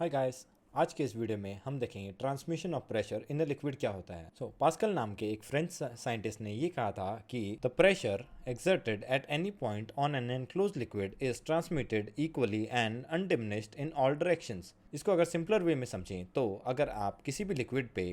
Hi guys. आज के इस वीडियो में हम देखेंगे transmission of pressure in a liquid क्या होता है। पास्कल नाम के एक फ्रेंच साइंटिस्ट ने ये कहा था कि the pressure exerted at any point on an enclosed liquid is transmitted equally and undiminished in all directions। इसको अगर सिंपलर वे में समझें तो अगर आप किसी भी लिक्विड पे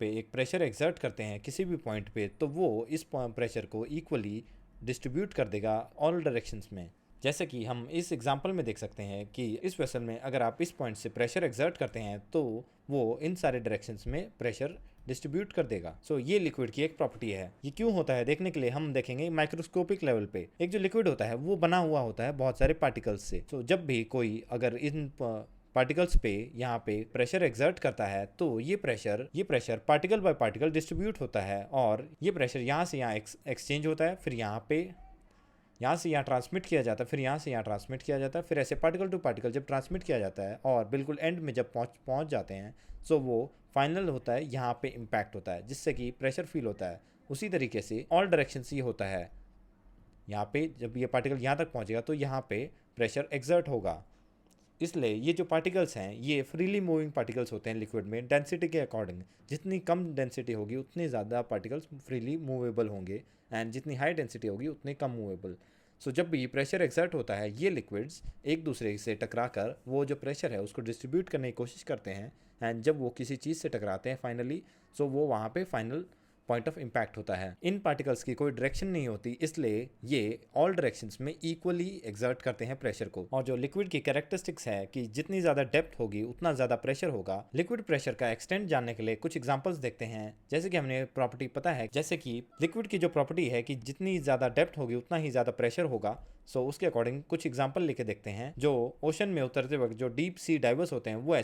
एक प्रेशर एक्सर्ट करते हैं किसी भी पॉइंट पे, तो वो इस प्रेशर को इक्वली डिस्ट्रीब्यूट कर देगा ऑल डायरेक्शंस में। जैसे कि हम इस एग्जांपल में देख सकते हैं कि इस वेसल में अगर आप इस पॉइंट से प्रेशर एक्सर्ट करते हैं तो वो इन सारे डायरेक्शंस में प्रेशर डिस्ट्रीब्यूट कर देगा। ये लिक्विड की एक प्रॉपर्टी है। ये क्यों होता है देखने के लिए हम देखेंगे माइक्रोस्कोपिक लेवल पे एक जो लिक्विड होता है वो बना हुआ होता है बहुत सारे पार्टिकल्स से। जब भी कोई अगर इन पार्टिकल्स पे यहाँ पे प्रेशर एक्सर्ट करता है तो ये pressure particle by particle distribute होता है और ये प्रेशर यहाँ से यहाँ एक्सचेंज होता है, फिर यहाँ से यहाँ ट्रांसमिट किया जाता है, फिर यहाँ से यहाँ ट्रांसमिट किया जाता है, फिर ऐसे पार्टिकल टू पार्टिकल जब ट्रांसमिट किया जाता है और बिल्कुल एंड में जब पहुँच जाते हैं तो वो फाइनल होता है, यहाँ पे इम्पैक्ट होता है जिससे कि प्रेशर फील होता है। उसी तरीके से ऑल डायरेक्शन से ये होता है। यहाँ पे जब ये पार्टिकल यहाँ तक पहुँचेगा तो यहाँ पे प्रेशर एक्सर्ट होगा। इसलिए ये जो पार्टिकल्स हैं ये फ्रीली मूविंग पार्टिकल्स होते हैं लिक्विड में डेंसिटी के अकॉर्डिंग। जितनी कम डेंसिटी होगी उतने ज़्यादा पार्टिकल्स फ्रीली मूवेबल होंगे एंड जितनी हाई डेंसिटी होगी उतने कम मूवेबल। जब भी प्रेशर एक्सर्ट होता है ये लिक्विड्स एक दूसरे से टकरा कर वो जो प्रेशर है उसको डिस्ट्रीब्यूट करने की कोशिश करते हैं एंड जब वो किसी चीज़ से टकराते हैं फाइनली वो वहाँ पे फाइनल पॉइंट ऑफ इम्पैक्ट होता है। इन पार्टिकल्स की कोई डायरेक्शन नहीं होती, इसलिए ये ऑल डायरेक्शंस में इक्वली एक्सर्ट करते हैं प्रेशर को। और जो लिक्विड की कैरेक्टरिस्टिक्स है कि जितनी ज़्यादा डेप्थ होगी उतना ज़्यादा प्रेशर होगा। लिक्विड प्रेशर का एक्सटेंट जानने के लिए कुछ एग्जांपल्स देखते हैं। जैसे कि हमने प्रॉपर्टी पता है, जैसे कि लिक्विड की जो प्रॉपर्टी है कि जितनी ज़्यादा डेप्थ होगी उतना ही ज़्यादा प्रेशर होगा। उसके अकॉर्डिंग कुछ एग्जांपल लेके देखते हैं। जो ओशन में उतरते वक्त जो डीप सी डाइवर्स होते हैं वो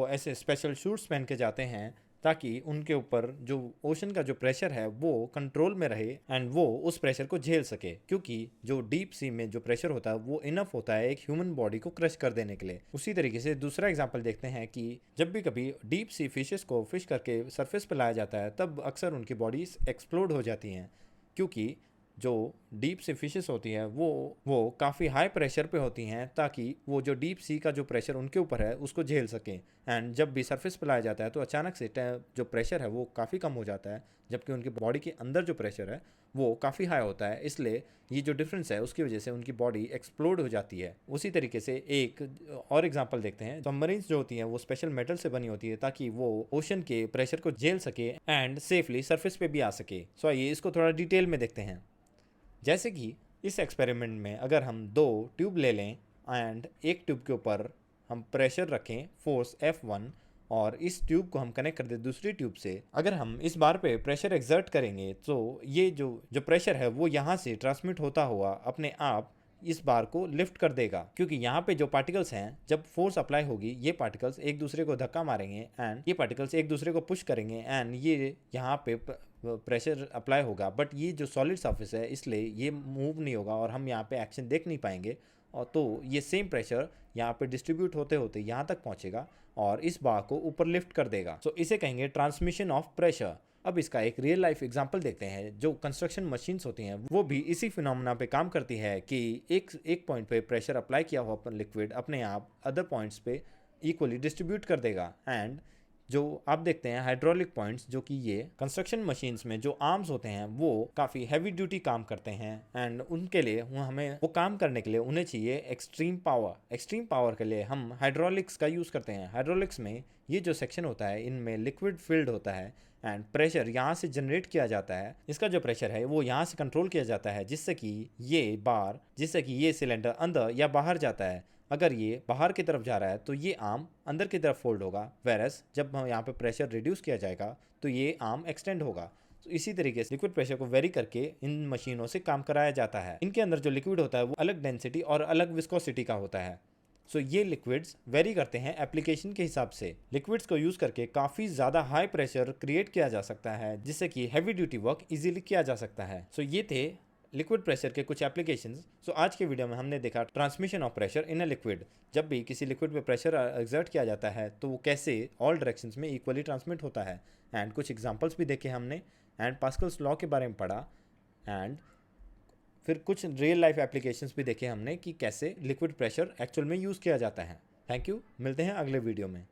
ऐसे स्पेशल शूट्स पहन के जाते हैं ताकि उनके ऊपर जो ओशन का जो प्रेशर है वो कंट्रोल में रहे एंड वो उस प्रेशर को झेल सके, क्योंकि जो डीप सी में जो प्रेशर होता है वो इनफ होता है एक ह्यूमन बॉडी को क्रश कर देने के लिए। उसी तरीके से दूसरा एग्जांपल देखते हैं कि जब भी कभी डीप सी फिशेस को फिश करके सरफेस पर लाया जाता है तब अक्सर उनकी बॉडीज एक्सप्लोड हो जाती हैं, क्योंकि जो डीप सी फिशेस होती हैं वो काफ़ी हाई प्रेशर पे होती हैं ताकि वो जो डीप सी का जो प्रेशर उनके ऊपर है उसको झेल सकें। एंड जब भी सरफेस पर लाया जाता है तो अचानक से जो प्रेशर है वो काफ़ी कम हो जाता है, जबकि उनकी बॉडी के अंदर जो प्रेशर है वो काफ़ी हाई होता है। इसलिए ये जो डिफरेंस है उसकी वजह से उनकी बॉडी एक्सप्लोड हो जाती है। उसी तरीके से एक और एग्जांपल देखते हैं। सबमरीन्स जो होती हैं वो स्पेशल मेटल से बनी होती है ताकि वो ओशन के प्रेशर को झेल सके एंड सेफली सरफेस पे भी आ सके। आइए इसको थोड़ा डिटेल में देखते हैं। जैसे कि इस एक्सपेरिमेंट में अगर हम दो ट्यूब ले लें एंड एक ट्यूब के ऊपर हम प्रेशर रखें फोर्स F1 और इस ट्यूब को हम कनेक्ट कर दें दूसरी ट्यूब से, अगर हम इस बार पे प्रेशर एक्सर्ट करेंगे तो ये जो प्रेशर है वो यहाँ से ट्रांसमिट होता हुआ अपने आप इस बार को लिफ्ट कर देगा, क्योंकि यहाँ पे जो पार्टिकल्स हैं जब फोर्स अप्लाई होगी ये पार्टिकल्स एक दूसरे को धक्का मारेंगे एंड ये पार्टिकल्स एक दूसरे को पुश करेंगे एंड ये यहाँ पे प्रेशर अप्लाई होगा। बट ये जो सॉलिड सरफेस है इसलिए ये मूव नहीं होगा और हम यहाँ पे एक्शन देख नहीं पाएंगे। और तो ये सेम प्रेशर यहाँ पे डिस्ट्रीब्यूट होते होते यहाँ तक पहुँचेगा और इस बार को ऊपर लिफ्ट कर देगा। इसे कहेंगे ट्रांसमिशन ऑफ प्रेशर। अब इसका एक रियल लाइफ एग्जांपल देखते हैं। जो कंस्ट्रक्शन मशीन्स होती हैं वो भी इसी फिनोमेना पे काम करती है कि एक पॉइंट पे प्रेशर अप्लाई किया हुआ लिक्विड अपने आप अदर पॉइंट्स पे इक्वली डिस्ट्रीब्यूट कर देगा। एंड जो आप देखते हैं हाइड्रोलिक पॉइंट्स, जो कि ये कंस्ट्रक्शन मशीन्स में जो आर्म्स होते हैं वो काफ़ी हैवी ड्यूटी काम करते हैं एंड उनके लिए हमें वो काम करने के लिए उन्हें चाहिए एक्सट्रीम पावर। एक्सट्रीम पावर के लिए हम हाइड्रोलिक्स का यूज़ करते हैं। हाइड्रोलिक्स में ये जो सेक्शन होता है इनमें लिक्विड फिल्ड होता है एंड प्रेशर यहाँ से जनरेट किया जाता है। इसका जो प्रेशर है वो यहाँ से कंट्रोल किया जाता है जिससे कि ये सिलेंडर अंदर या बाहर जाता है। अगर ये बाहर की तरफ जा रहा है तो ये आर्म अंदर की तरफ फोल्ड होगा, वेरस जब हम यहाँ पे प्रेशर रिड्यूस किया जाएगा तो ये आर्म एक्सटेंड होगा। इसी तरीके से लिक्विड प्रेशर को वेरी करके इन मशीनों से काम कराया जाता है। इनके अंदर जो लिक्विड होता है वो अलग डेंसिटी और अलग विस्कोसिटी का होता है। ये लिक्विड्स वेरी करते हैं एप्लीकेशन के हिसाब से। लिक्विड्स को यूज करके काफ़ी ज़्यादा हाई प्रेशर क्रिएट किया जा सकता है जिससे कि हैवी ड्यूटी वर्क इजीली किया जा सकता है। ये थे लिक्विड प्रेशर के कुछ एप्लीकेशंस। आज के वीडियो में हमने देखा transmission of pressure in a liquid. जब भी किसी लिक्विड पे प्रेशर एक्सर्ट किया जाता है तो वो कैसे ऑल डायरेक्शंस में इक्वली ट्रांसमिट होता है एंड कुछ एग्जांपल्स भी देखे हमने एंड पास्कल्स लॉ के बारे में पढ़ा एंड फिर कुछ रियल लाइफ एप्लीकेशंस भी देखे हमने कि कैसे लिक्विड प्रेशर एक्चुअल में यूज़ किया जाता है। थैंक यू, मिलते हैं अगले वीडियो में।